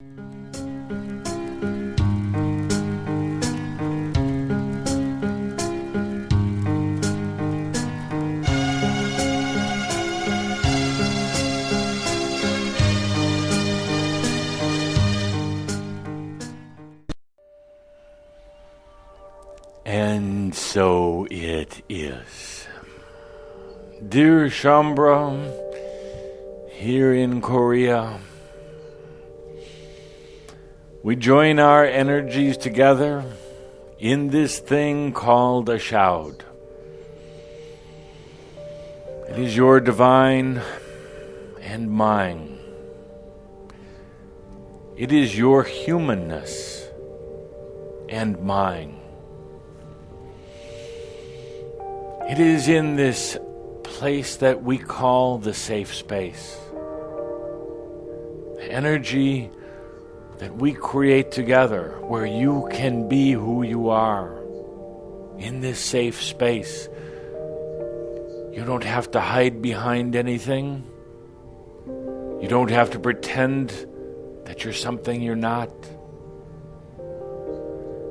And so it is. Dear Shambra, here in Korea, we join our energies together in this thing called a shout. It is your divine and mine. It is your humanness and mine. It is in this place that we call the safe space. The energy that we create together where you can be who you are. In this safe space, you don't have to hide behind anything. You don't have to pretend that you're something you're not.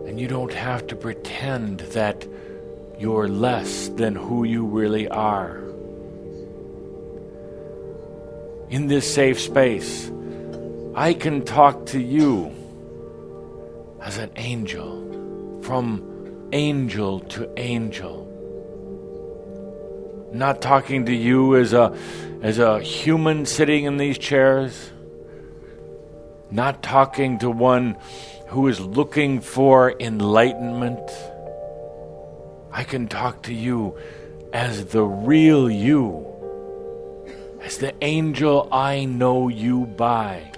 And you don't have to pretend that you're less than who you really are. In this safe space, I can talk to you as an angel, from angel to angel. Not talking to you as a human sitting in these chairs. Not talking to one who is looking for enlightenment. I can talk to you as the real you, as the angel I know you by.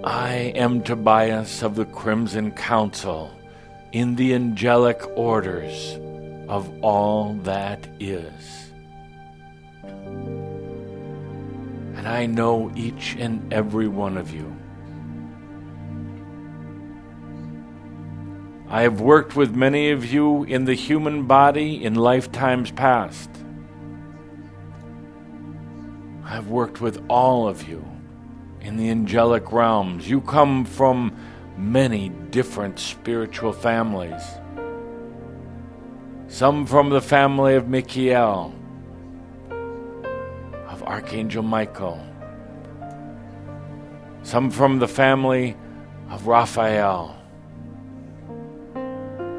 I am Tobias of the Crimson Council in the angelic orders of all that is. And I know each and every one of you. I have worked with many of you in the human body in lifetimes past. I have worked with all of you in the angelic realms. You come from many different spiritual families. Some from the family of Michael, of Archangel Michael. Some from the family of Raphael.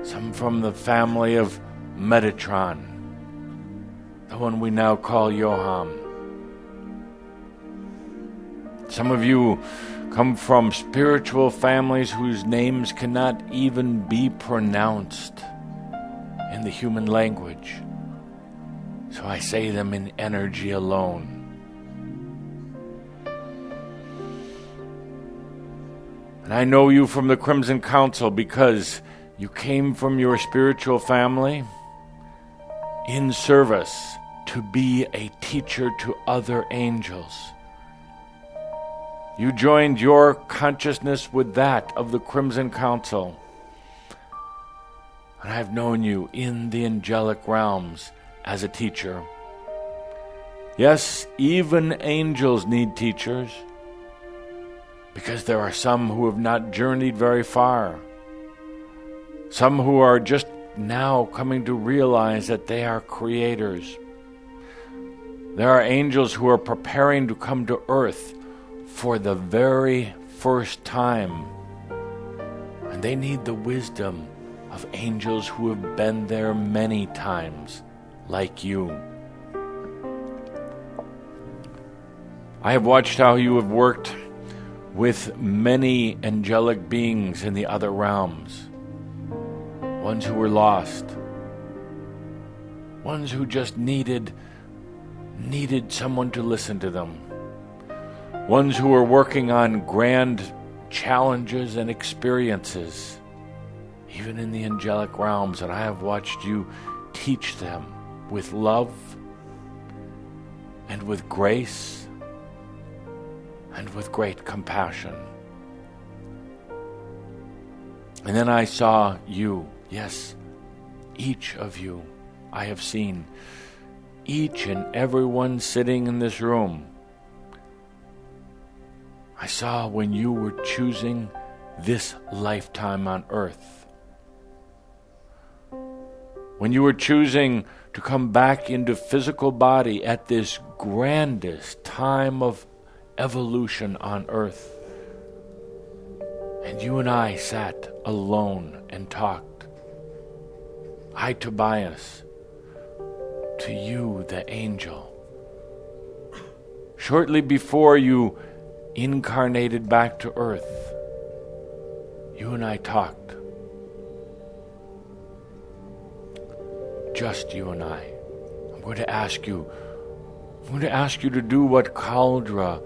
Some from the family of Metatron, the one we now call Johann. Some of you come from spiritual families whose names cannot even be pronounced in the human language. So I say them in energy alone. And I know you from the Crimson Council because you came from your spiritual family in service to be a teacher to other angels. You joined your consciousness with that of the Crimson Council. And I've known you in the angelic realms as a teacher. Yes, even angels need teachers, because there are some who have not journeyed very far. Some who are just now coming to realize that they are creators. There are angels who are preparing to come to earth for the very first time. And they need the wisdom of angels who have been there many times, like you. I have watched how you have worked with many angelic beings in the other realms. Ones who were lost. Ones who just needed someone to listen to them. Ones who were working on grand challenges and experiences, even in the angelic realms, and I have watched you teach them with love and with grace and with great compassion. And then I saw you, yes, each of you I have seen, each and every one sitting in this room. saw when you were choosing this lifetime on earth. When you were choosing to come back into physical body at this grandest time of evolution on earth. And you and I sat alone and talked. I, Tobias, to you, the angel. Shortly before you incarnated back to earth, you and I talked. Just you and I. I'm going to ask you to do what Cauldre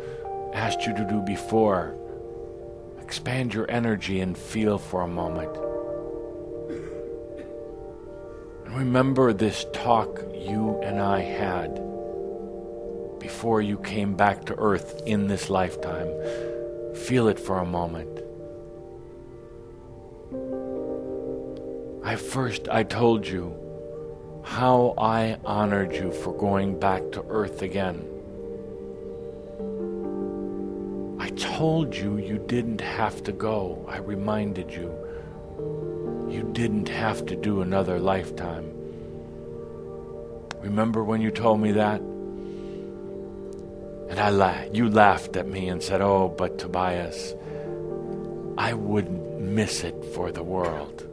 asked you to do before. Expand your energy and feel for a moment. And remember this talk you and I had before you came back to earth in this lifetime. Feel it for a moment. I told you how I honored you for going back to earth again. I told you you didn't have to go. I reminded you you didn't have to do another lifetime. Remember when you told me that? And you laughed at me and said, "Oh, but Tobias, I wouldn't miss it for the world."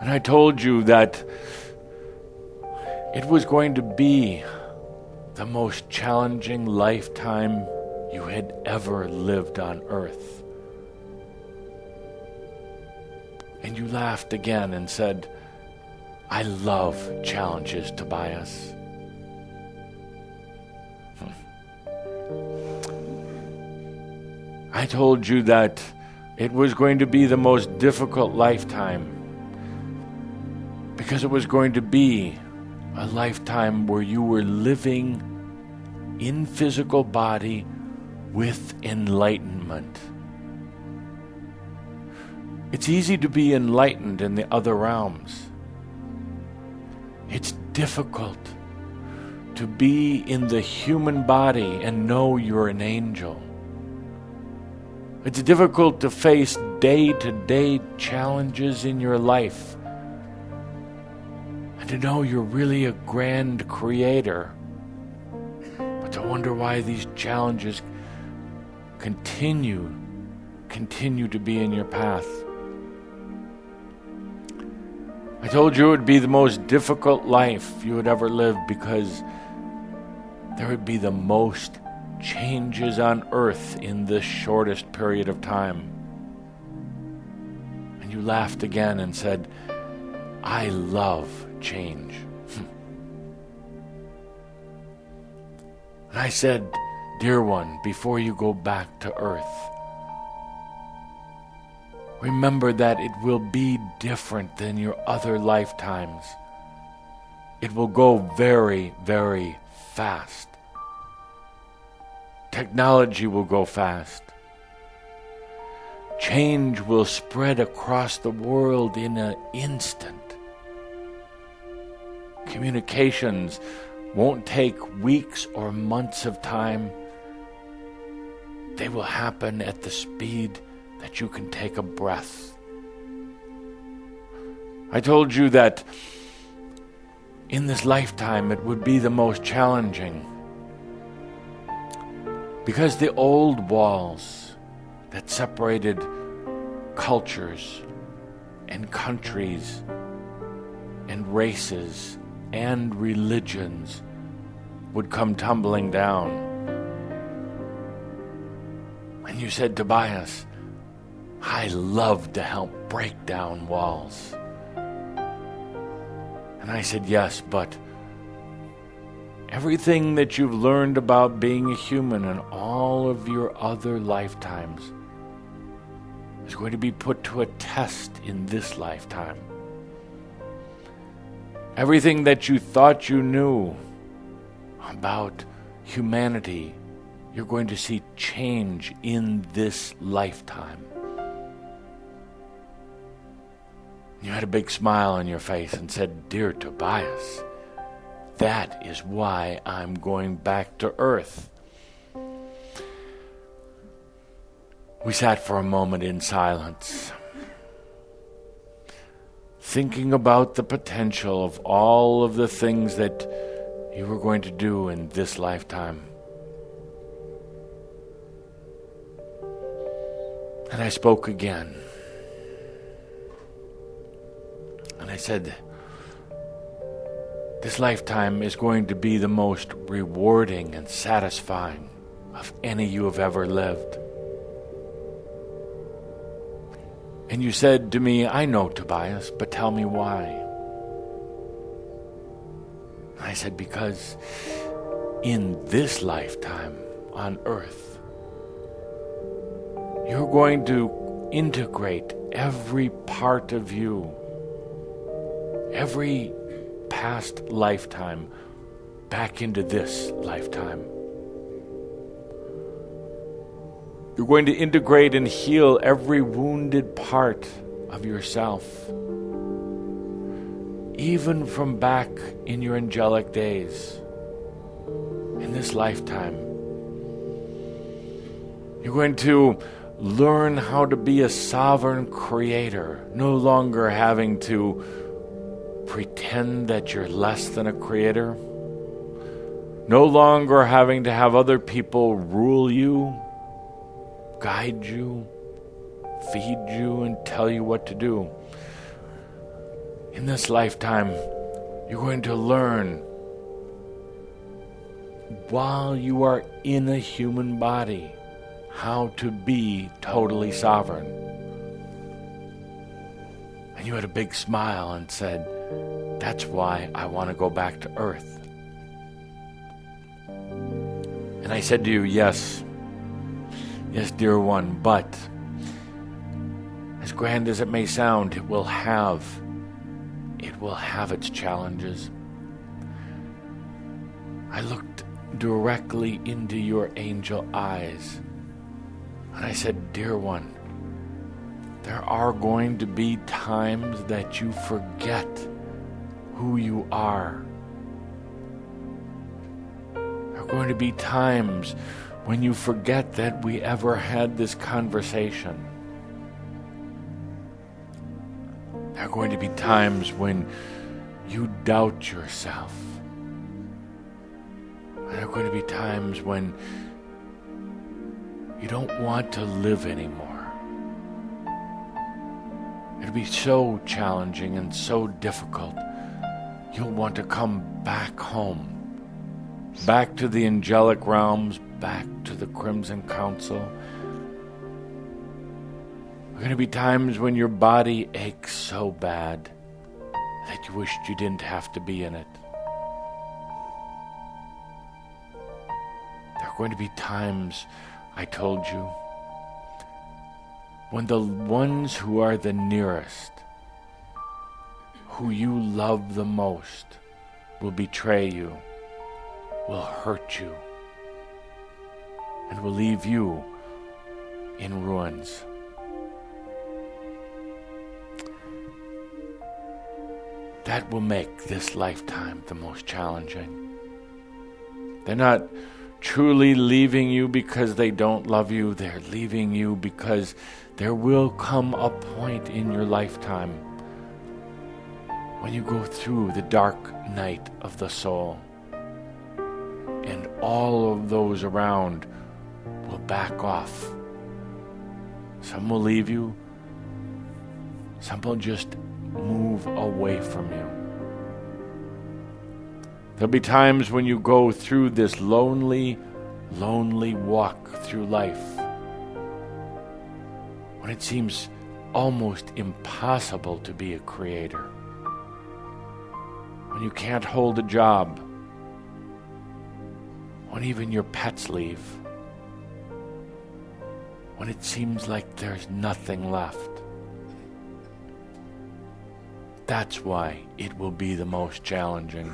And I told you that it was going to be the most challenging lifetime you had ever lived on earth. And you laughed again and said, "I love challenges, Tobias." I told you that it was going to be the most difficult lifetime because it was going to be a lifetime where you were living in physical body with enlightenment. It's easy to be enlightened in the other realms. It's difficult to be in the human body and know you're an angel. It's difficult to face day-to-day challenges in your life and to know you're really a grand creator, but to wonder why these challenges continue to be in your path. I told you it would be the most difficult life you would ever live because there would be the most changes on earth in this shortest period of time. And you laughed again and said, "I love change." And I said, "Dear one, before you go back to earth, remember that it will be different than your other lifetimes. It will go very, very fast. Technology will go fast. Change will spread across the world in an instant. Communications won't take weeks or months of time. They will happen at the speed that you can take a breath. I told you that in this lifetime it would be the most challenging because the old walls that separated cultures and countries and races and religions would come tumbling down. And you said, "Tobias, I love to help break down walls." And I said, "Yes, but everything that you've learned about being a human in all of your other lifetimes is going to be put to a test in this lifetime. Everything that you thought you knew about humanity, you're going to see change in this lifetime." You had a big smile on your face and said, "Dear Tobias, that is why I'm going back to earth." We sat for a moment in silence, thinking about the potential of all of the things that you were going to do in this lifetime. And I spoke again. And I said, this lifetime is going to be the most rewarding and satisfying of any you have ever lived. And you said to me, I know, Tobias, but tell me why. And I said, because in this lifetime on earth, you're going to integrate every part of you, every past lifetime, back into this lifetime. You're going to integrate and heal every wounded part of yourself, even from back in your angelic days. In this lifetime, you're going to learn how to be a sovereign creator, no longer having to pretend that you're less than a creator, no longer having to have other people rule you, guide you, feed you, and tell you what to do. In this lifetime, you're going to learn, while you are in a human body, how to be totally sovereign. And you had a big smile and said, that's why I want to go back to Earth. And I said to you, yes, dear one, but as grand as it may sound, it will have its challenges. I looked directly into your angel eyes, and I said, dear one, there are going to be times that you forget who you are. There are going to be times when you forget that we ever had this conversation. There are going to be times when you doubt yourself. There are going to be times when you don't want to live anymore. It'll be so challenging and so difficult. You'll want to come back home, back to the angelic realms, back to the Crimson Council. There are going to be times when your body aches so bad that you wished you didn't have to be in it. There are going to be times, I told you, when the ones who are the nearest, who you love the most, will betray you, will hurt you, and will leave you in ruins. That will make this lifetime the most challenging. They're not truly leaving you because they don't love you. They're leaving you because there will come a point in your lifetime when you go through the dark night of the soul, and all of those around will back off. Some will leave you. Some will just move away from you. There'll be times when you go through this lonely walk through life, when it seems almost impossible to be a creator, when you can't hold a job, when even your pets leave, when it seems like there's nothing left. That's why it will be the most challenging.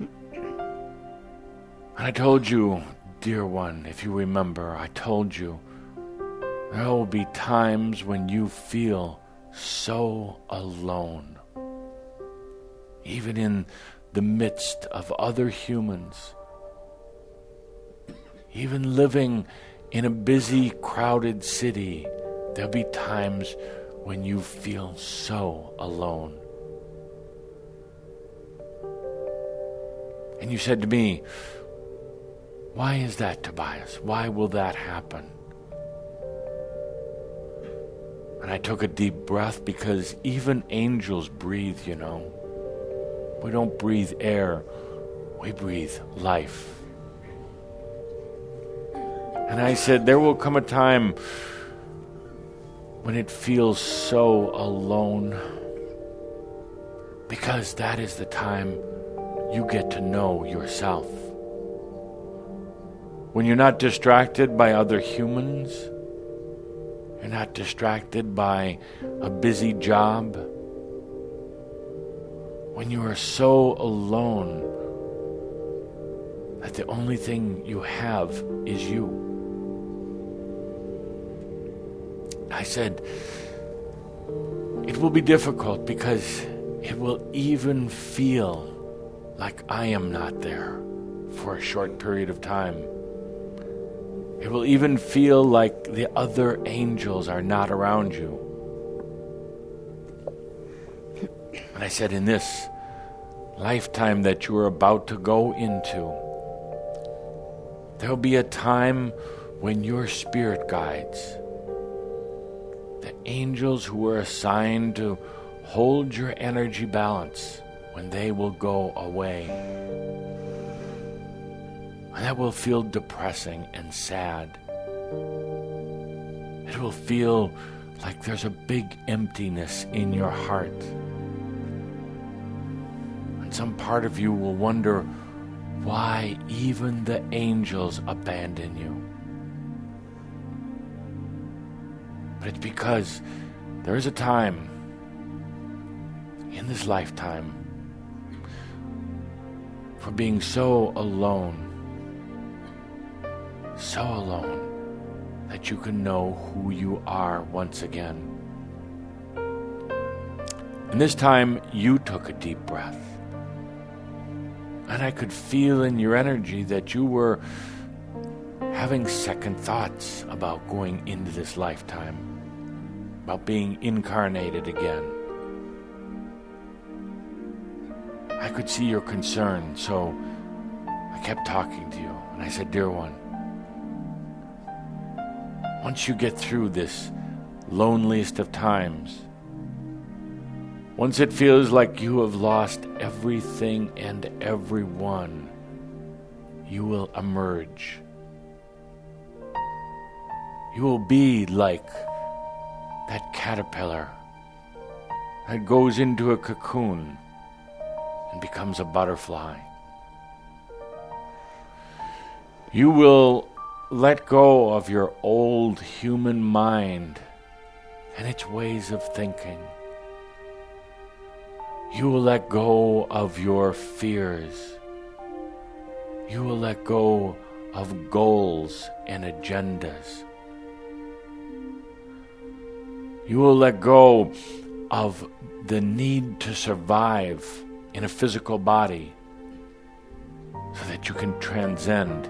And I told you, dear one, if you remember, I told you, there will be times when you feel so alone, even in the midst of other humans, even living In a busy, crowded city, there'll be times when you feel so alone. And you said to me, why is that, Tobias? Why will that happen? And I took a deep breath because even angels breathe, you know. We don't breathe air, we breathe life. And I said, there will come a time when it feels so alone, because that is the time you get to know yourself. When you're not distracted by other humans, you're not distracted by a busy job, when you are so alone that the only thing you have is you. I said, it will be difficult because it will even feel like I am not there for a short period of time. It will even feel like the other angels are not around you. And I said, in this lifetime that you are about to go into, there will be a time when your spirit guides, the angels who were assigned to hold your energy balance, when they will go away. And that will feel depressing and sad. It will feel like there's a big emptiness in your heart. And some part of you will wonder why even the angels abandon you. But it's because there is a time in this lifetime for being so alone that you can know who you are once again. And this time you took a deep breath. And I could feel in your energy that you were having second thoughts about going into this lifetime, about being incarnated again. I could see your concern, so I kept talking to you. And I said, dear one, once you get through this loneliest of times, once it feels like you have lost everything and everyone, you will emerge. You will be like that caterpillar that goes into a cocoon and becomes a butterfly. You will let go of your old human mind and its ways of thinking. You will let go of your fears. You will let go of goals and agendas. You will let go of the need to survive in a physical body so that you can transcend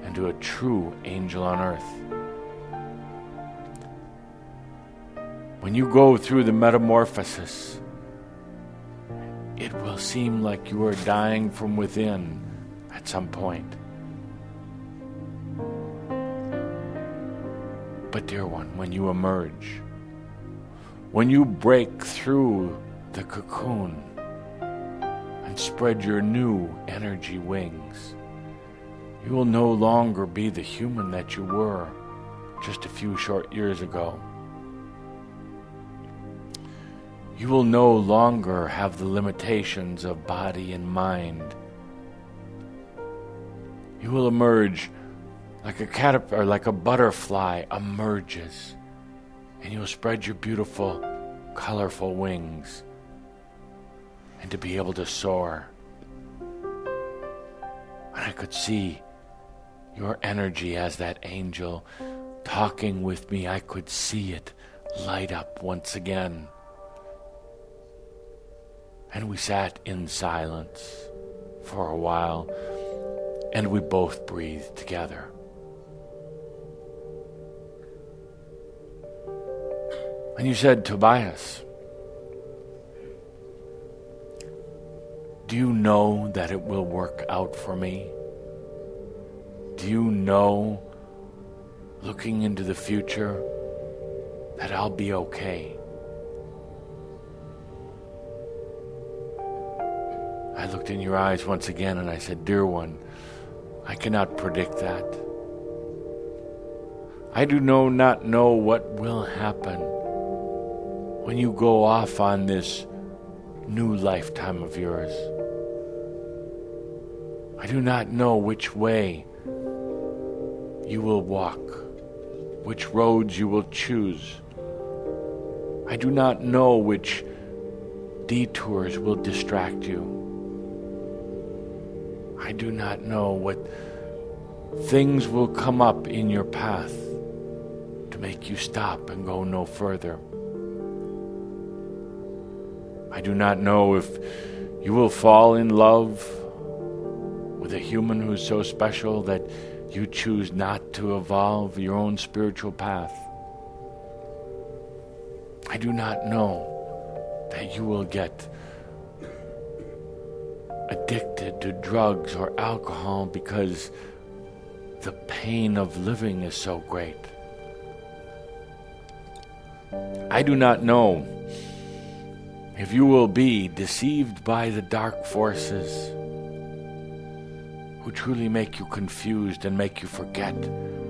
into a true angel on earth. When you go through the metamorphosis, it will seem like you are dying from within at some point. But dear one, when you emerge, when you break through the cocoon and spread your new energy wings, you will no longer be the human that you were just a few short years ago. You will no longer have the limitations of body and mind. You will emerge like a caterpillar, like a butterfly emerges, and you'll spread your beautiful, colorful wings, and to be able to soar. And I could see your energy as that angel talking with me. I could see it light up once again. And we sat in silence for a while, and we both breathed together. And you said, Tobias, do you know that it will work out for me? Do you know, looking into the future, that I'll be okay? I looked in your eyes once again and I said, dear one, I cannot predict that. I do not know what will happen when you go off on this new lifetime of yours. I do not know which way you will walk, which roads you will choose. I do not know which detours will distract you. I do not know what things will come up in your path to make you stop and go no further. I do not know if you will fall in love with a human who's so special that you choose not to evolve your own spiritual path. I do not know that you will get addicted to drugs or alcohol because the pain of living is so great. I do not know if you will be deceived by the dark forces who truly make you confused and make you forget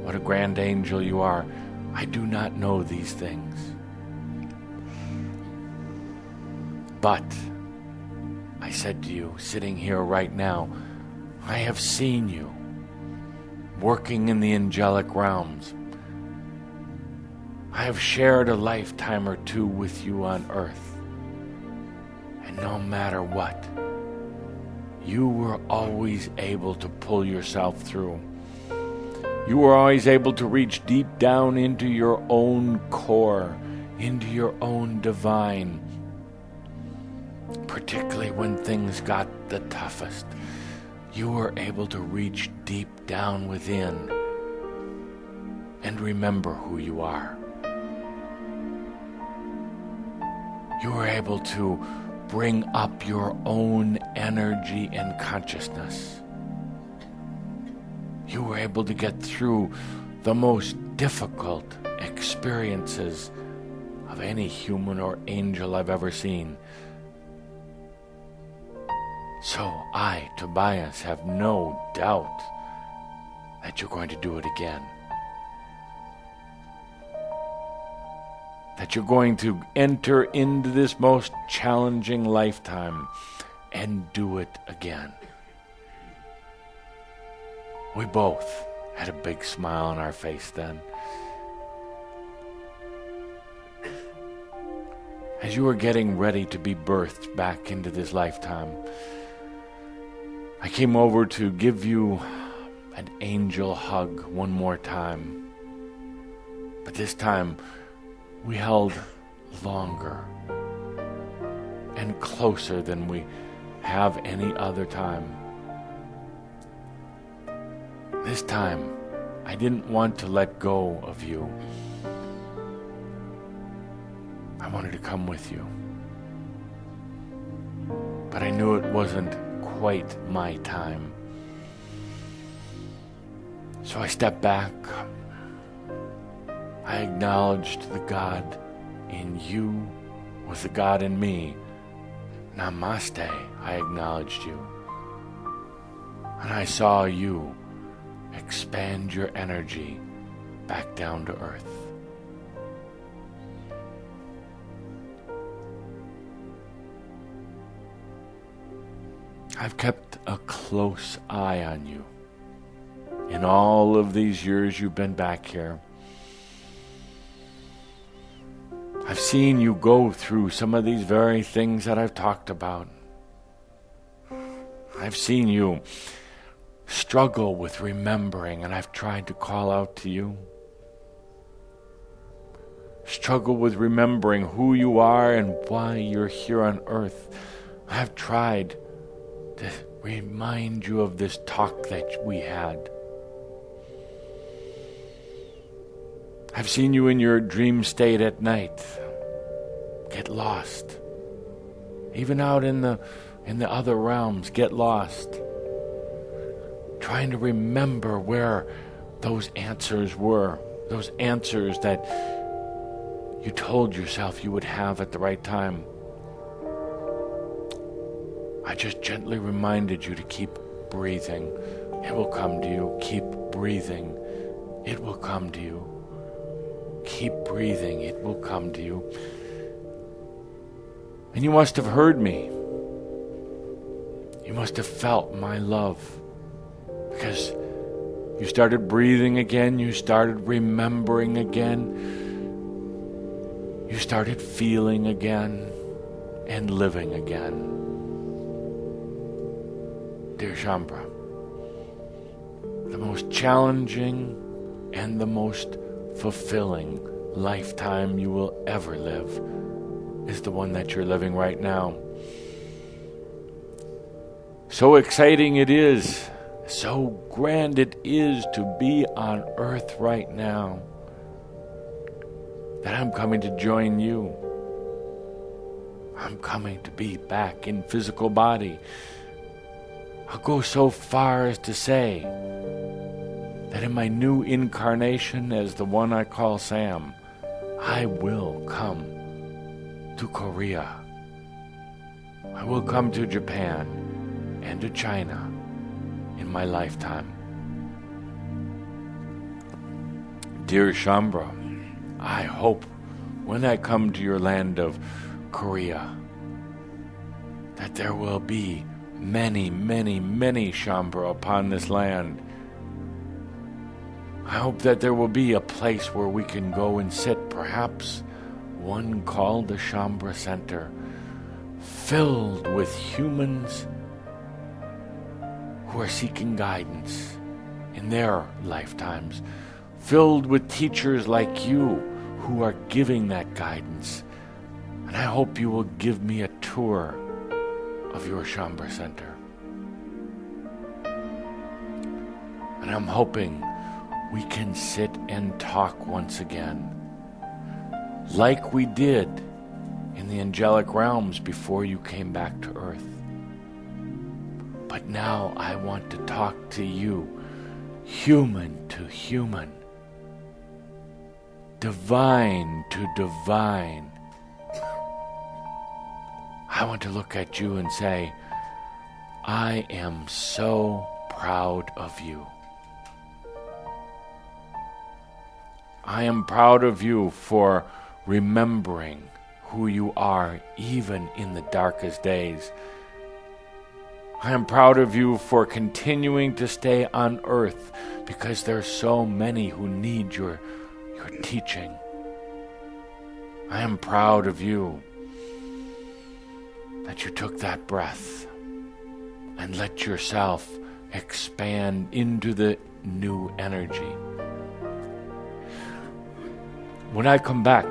what a grand angel you are. I do not know these things. But I said to you, sitting here right now, I have seen you working in the angelic realms. I have shared a lifetime or two with you on earth. And no matter what, you were always able to pull yourself through. You were always able to reach deep down into your own core, into your own divine. Particularly when things got the toughest, you were able to reach deep down within and remember who you are. You were able to bring up your own energy and consciousness. You were able to get through the most difficult experiences of any human or angel I've ever seen. So I, Tobias, have no doubt that you're going to do it again. That you're going to enter into this most challenging lifetime and do it again. We both had a big smile on our face then. As you were getting ready to be birthed back into this lifetime, I came over to give you an angel hug one more time. But this time, we held longer and closer than we have any other time. This time, I didn't want to let go of you. I wanted to come with you. But I knew it wasn't quite my time. So I stepped back. I acknowledged the God in you with the God in me. Namaste, I acknowledged you. And I saw you expand your energy back down to earth. I've kept a close eye on you in all of these years you've been back here. I've seen you go through some of these very things that I've talked about. I've seen you struggle with remembering, and I've tried to call out to you. Struggle with remembering who you are and why you're here on earth. I've tried to remind you of this talk that we had. I've seen you in your dream state at night, get lost. Even out in the other realms, get lost. Trying to remember where those answers were, those answers that you told yourself you would have at the right time. I just gently reminded you to keep breathing. It will come to you. Keep breathing. It will come to you. Keep breathing. It will come to you. And you must have heard me. You must have felt my love. Because you started breathing again. You started remembering again. You started feeling again and living again. Dear Shambra, the most challenging and the most fulfilling lifetime you will ever live is the one that you're living right now. So exciting it is, so grand it is to be on earth right now, that I'm coming to join you. I'm coming to be back in physical body. I'll go so far as to say that in my new incarnation as the one I call Sam, I will come to Korea. I will come to Japan and to China in my lifetime. Dear Shambra, I hope when I come to your land of Korea that there will be many, many, many Shambra upon this land. I hope that there will be a place where we can go and sit, perhaps one called the Shambra Center, filled with humans who are seeking guidance in their lifetimes, filled with teachers like you who are giving that guidance. And I hope you will give me a tour of your Shambra Center. And I'm hoping we can sit and talk once again, like we did in the angelic realms before you came back to earth. But now I want to talk to you, human to human, divine to divine. I want to look at you and say, I am so proud of you. I am proud of you for remembering who you are even in the darkest days. I am proud of you for continuing to stay on earth because there are so many who need your teaching. I am proud of you that you took that breath and let yourself expand into the new energy. When I come back,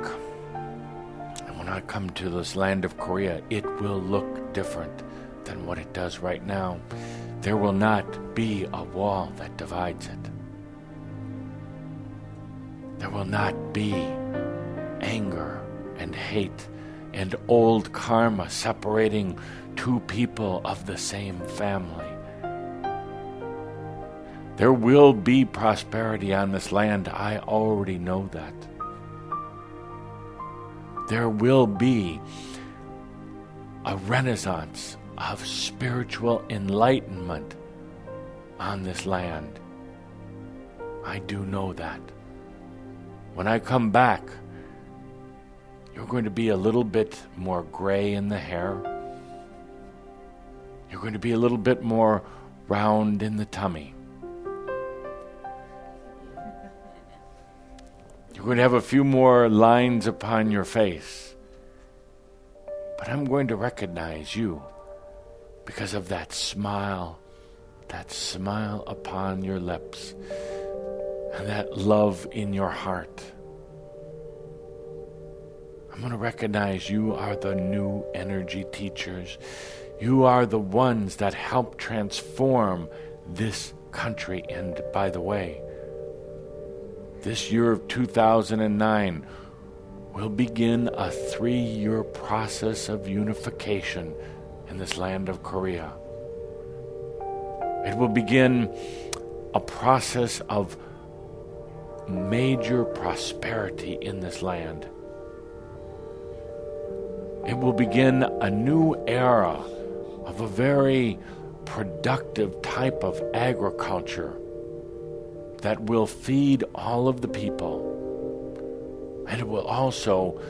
and when I come to this land of Korea, it will look different than what it does right now. There will not be a wall that divides it. There will not be anger and hate and old karma separating two people of the same family. There will be prosperity on this land. I already know that. There will be a renaissance of spiritual enlightenment on this land. I do know that. When I come back, you're going to be a little bit more gray in the hair. You're going to be a little bit more round in the tummy. You're going to have a few more lines upon your face. But I'm going to recognize you because of that smile upon your lips, and that love in your heart. I'm going to recognize you are the new energy teachers. You are the ones that help transform this country. And by the way, this year of 2009 will begin a 3-year process of unification in this land of Korea. It will begin a process of major prosperity in this land. It will begin a new era of a very productive type of agriculture that will feed all of the people. And it will also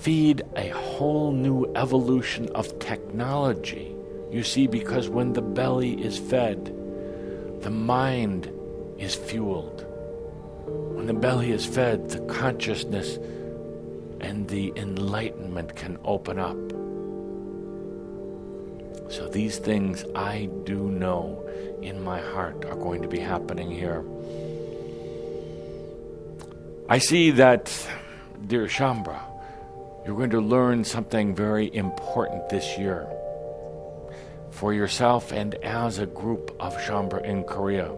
feed a whole new evolution of technology. You see, because when the belly is fed, the mind is fueled. When the belly is fed, the consciousness and the enlightenment can open up. So these things I do know in my heart are going to be happening here. I see that, dear Shambra, you're going to learn something very important this year for yourself and as a group of Shambra in Korea.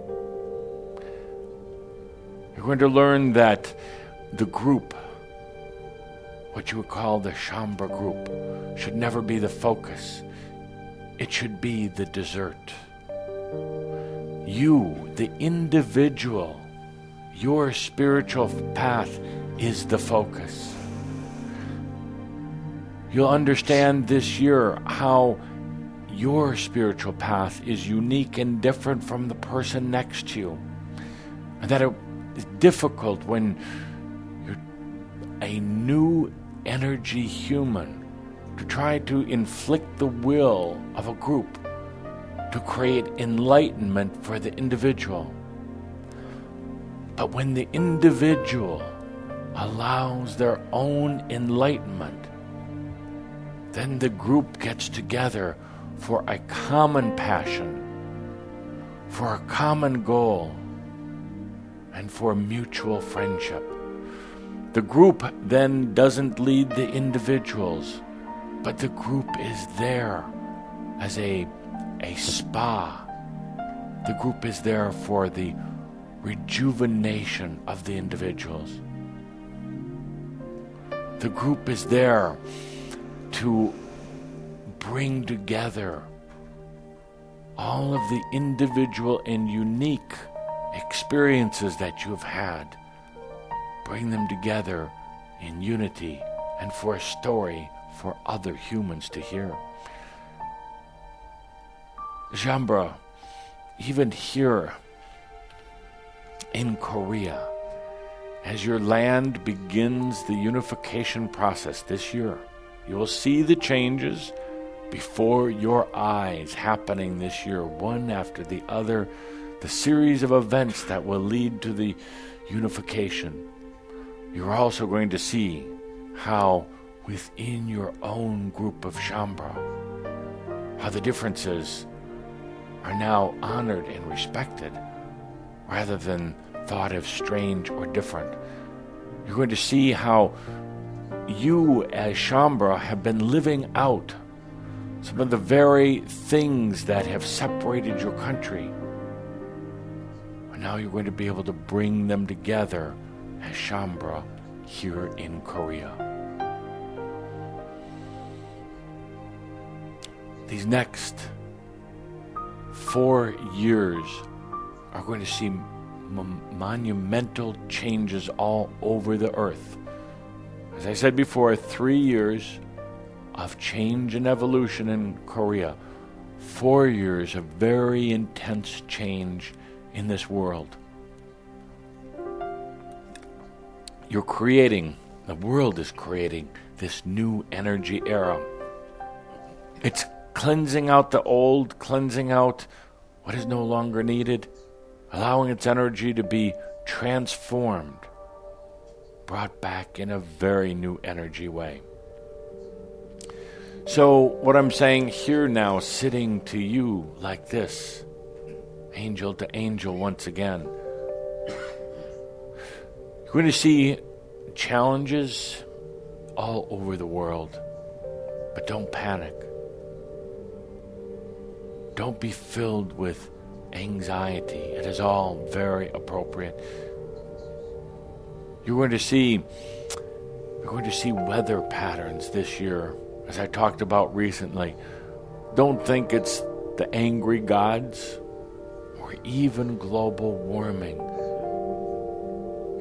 You're going to learn that the group, what you would call the Shambra group, should never be the focus. It should be the dessert. You, the individual, your spiritual path is the focus. You'll understand this year how your spiritual path is unique and different from the person next to you. And that it is difficult when you're a new energy human to try to inflict the will of a group to create enlightenment for the individual. But when the individual allows their own enlightenment, then the group gets together for a common passion, for a common goal, and for mutual friendship. The group then doesn't lead the individuals, but the group is there as a spa. The group is there for the rejuvenation of the individuals. The group is there to bring together all of the individual and unique experiences that you've had. Bring them together in unity and for a story for other humans to hear. Shambra, even here in Korea, as your land begins the unification process this year, you will see the changes before your eyes happening this year, one after the other, the series of events that will lead to the unification. You're also going to see how within your own group of Shambra, how the differences are now honored and respected rather than thought of strange or different. You're going to see how you as Shambra have been living out some of the very things that have separated your country. And now you're going to be able to bring them together as Shambra here in Korea. These next 4 years are going to see monumental changes all over the earth. As I said before, 3 years of change and evolution in Korea, 4 years of very intense change in this world. The world is creating this new energy era. It's cleansing out the old, cleansing out what is no longer needed, allowing its energy to be transformed, brought back in a very new energy way. So what I'm saying here now, sitting to you like this, angel to angel once again, you're going to see challenges all over the world, but don't panic. Don't be filled with anxiety. It is all very appropriate. You're going to see We're going to see weather patterns this year, as I talked about recently. Don't think it's the angry gods or even global warming.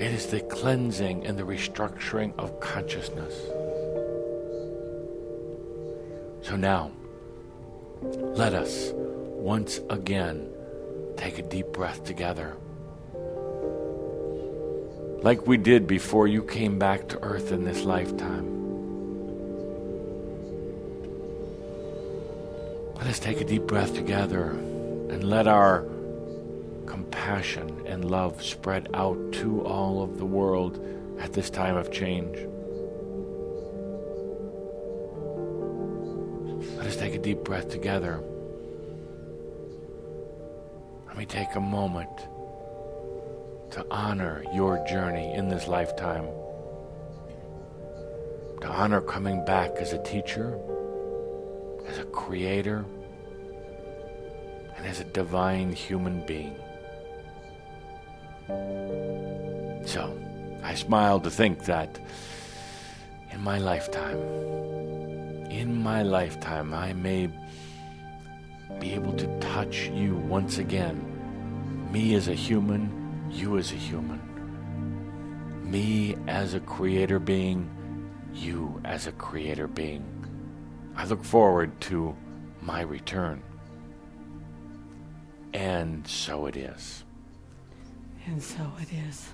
It is the cleansing and the restructuring of consciousness. So now, let us once again take a deep breath together. Like we did before you came back to earth in this lifetime. Let us take a deep breath together and let our compassion and love spread out to all of the world at this time of change. Let us take a deep breath together. Let me take a moment to honor your journey in this lifetime, to honor coming back as a teacher, as a creator, and as a divine human being. So, I smile to think that in my lifetime, I may be able to touch you once again, me as a human, you as a human, me as a creator being, you as a creator being. I look forward to my return. And so it is. And so it is.